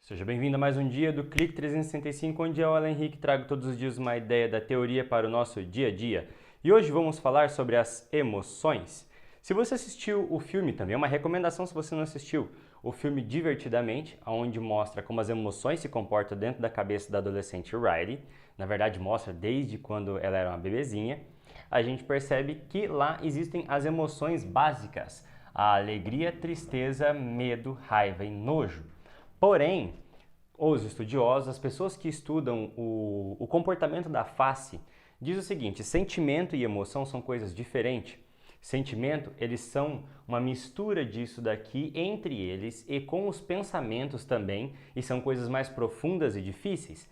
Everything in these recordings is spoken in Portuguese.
Seja bem-vindo a mais um dia do Clique 365, onde eu, Alan Henrique, trago todos os dias uma ideia da teoria para o nosso dia a dia. E hoje vamos falar sobre as emoções. Se você assistiu o filme, também é uma recomendação se você não assistiu, o filme Divertidamente, onde mostra como as emoções se comportam dentro da cabeça da adolescente Riley, na verdade mostra desde quando ela era uma bebezinha, a gente percebe que lá existem as emoções básicas, a alegria, tristeza, medo, raiva e nojo. Porém, os estudiosos, as pessoas que estudam o comportamento da face, diz o seguinte: sentimento e emoção são coisas diferentes. Sentimento, eles são uma mistura disso daqui entre eles e com os pensamentos também, e são coisas mais profundas e difíceis.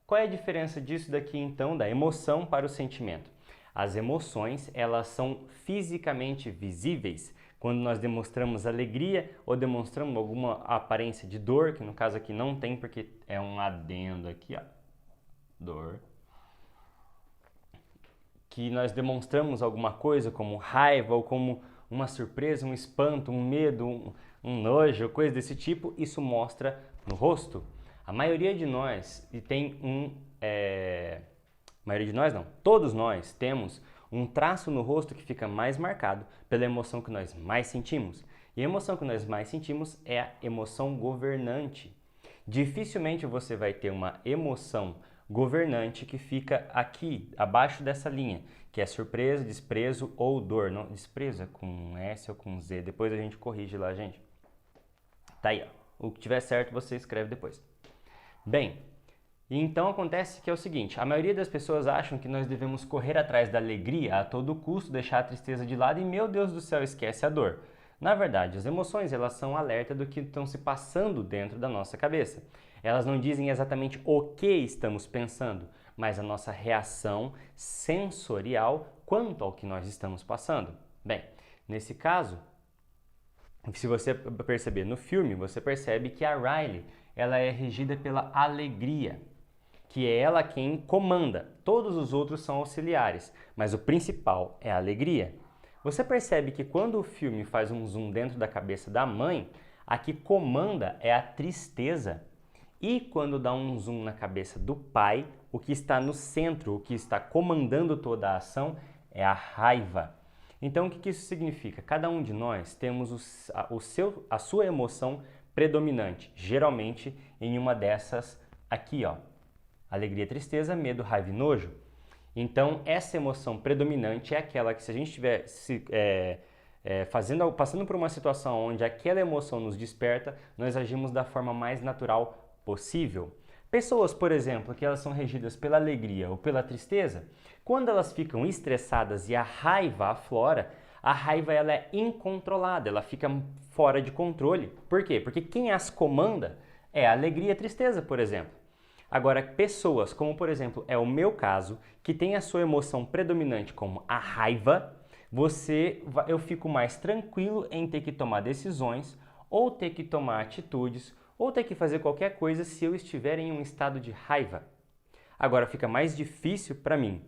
Qual é a diferença disso daqui então, da emoção para o sentimento? As emoções, elas são fisicamente visíveis. Quando nós demonstramos alegria ou demonstramos alguma aparência de dor, que no caso aqui não tem porque é um adendo aqui, ó, dor. Que nós demonstramos alguma coisa como raiva ou como uma surpresa, um espanto, um medo, um nojo, coisa desse tipo, isso mostra no rosto. A maioria de nós tem maioria de nós não, todos nós temos um traço no rosto que fica mais marcado pela emoção que nós mais sentimos. E a emoção que nós mais sentimos é a emoção governante. Dificilmente você vai ter uma emoção governante que fica aqui, abaixo dessa linha, que é surpresa, desprezo ou dor. Não, desprezo é com S ou com Z, depois a gente corrige lá, gente. Tá aí, ó. O que tiver certo você escreve depois. Bem, e então acontece que é o seguinte, a maioria das pessoas acham que nós devemos correr atrás da alegria a todo custo, deixar a tristeza de lado e, meu Deus do céu, esquece a dor. Na verdade, as emoções, elas são alerta do que estão se passando dentro da nossa cabeça. Elas não dizem exatamente o que estamos pensando, mas a nossa reação sensorial quanto ao que nós estamos passando. Bem, nesse caso, se você perceber no filme, você percebe que a Riley, ela é regida pela alegria, que é ela quem comanda. Todos os outros são auxiliares, mas o principal é a alegria. Você percebe que quando o filme faz um zoom dentro da cabeça da mãe, a que comanda é a tristeza. E quando dá um zoom na cabeça do pai, o que está no centro, o que está comandando toda a ação é a raiva. Então, o que isso significa? Cada um de nós temos a sua emoção predominante, geralmente em uma dessas aqui, ó. Alegria, tristeza, medo, raiva e nojo. Então, essa emoção predominante é aquela que, se a gente estiver passando por uma situação onde aquela emoção nos desperta, nós agimos da forma mais natural possível. Pessoas, por exemplo, que elas são regidas pela alegria ou pela tristeza, quando elas ficam estressadas e a raiva aflora, a raiva ela é incontrolada, ela fica fora de controle. Por quê? Porque quem as comanda é a alegria e a tristeza, por exemplo. Agora, pessoas, como por exemplo é o meu caso, que tem a sua emoção predominante como a raiva, eu fico mais tranquilo em ter que tomar decisões, ou ter que tomar atitudes, ou ter que fazer qualquer coisa se eu estiver em um estado de raiva. Agora, fica mais difícil para mim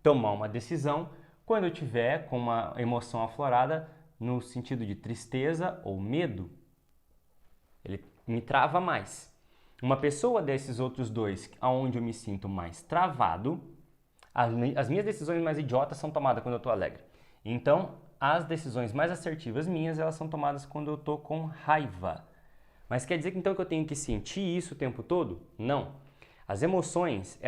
tomar uma decisão quando eu tiver com uma emoção aflorada no sentido de tristeza ou medo. Ele me trava mais. Uma pessoa desses outros dois, onde eu me sinto mais travado, as minhas decisões mais idiotas são tomadas quando eu estou alegre. Então, as decisões mais assertivas minhas, elas são tomadas quando eu estou com raiva. Mas quer dizer então que eu tenho que sentir isso o tempo todo? Não. As emoções,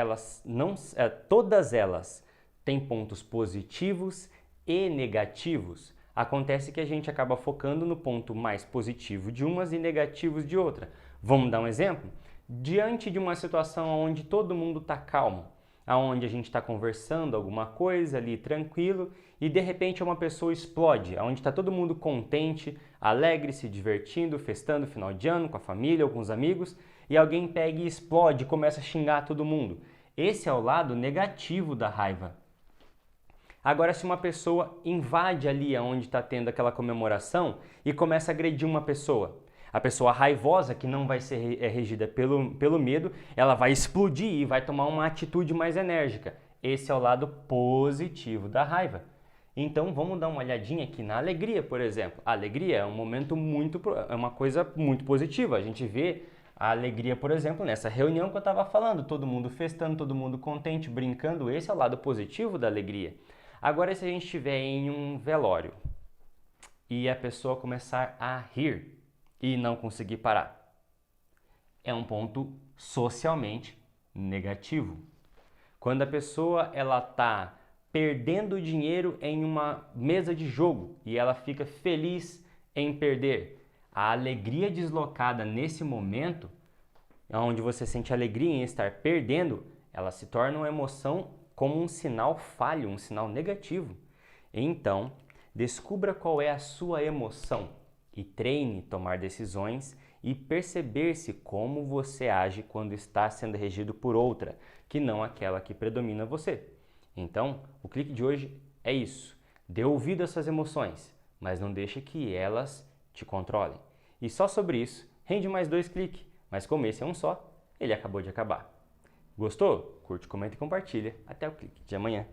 todas elas têm pontos positivos e negativos. Acontece que a gente acaba focando no ponto mais positivo de umas e negativos de outra. Vamos dar um exemplo? Diante de uma situação onde todo mundo está calmo, onde a gente está conversando alguma coisa ali tranquilo e de repente uma pessoa explode, onde está todo mundo contente, alegre, se divertindo, festando final de ano com a família ou com os amigos e alguém pega e explode e começa a xingar todo mundo. Esse é o lado negativo da raiva. Agora, se uma pessoa invade ali onde está tendo aquela comemoração e começa a agredir uma pessoa, a pessoa raivosa, que não vai ser regida pelo medo, ela vai explodir e vai tomar uma atitude mais enérgica. Esse é o lado positivo da raiva. Então vamos dar uma olhadinha aqui na alegria, por exemplo. A alegria é um momento é uma coisa muito positiva. A gente vê A alegria, por exemplo, nessa reunião que eu estava falando, todo mundo festando, todo mundo contente, brincando, esse é o lado positivo da alegria. Agora, se a gente estiver em um velório e a pessoa começar a rir e não conseguir parar, é um ponto socialmente negativo. Quando a pessoa ela está perdendo dinheiro em uma mesa de jogo e ela fica feliz em perder, a alegria deslocada nesse momento, onde você sente alegria em estar perdendo, ela se torna uma emoção como um sinal falho, um sinal negativo. Então, descubra qual é a sua emoção e treine tomar decisões e perceber-se como você age quando está sendo regido por outra, que não aquela que predomina você. Então, o clique de hoje é isso. Dê ouvido às suas emoções, mas não deixe que elas te controlem. E só sobre isso, rende mais 2 cliques, mas como esse é um só, ele acabou de acabar. Gostou? Curte, comenta e compartilha. Até o clique de amanhã.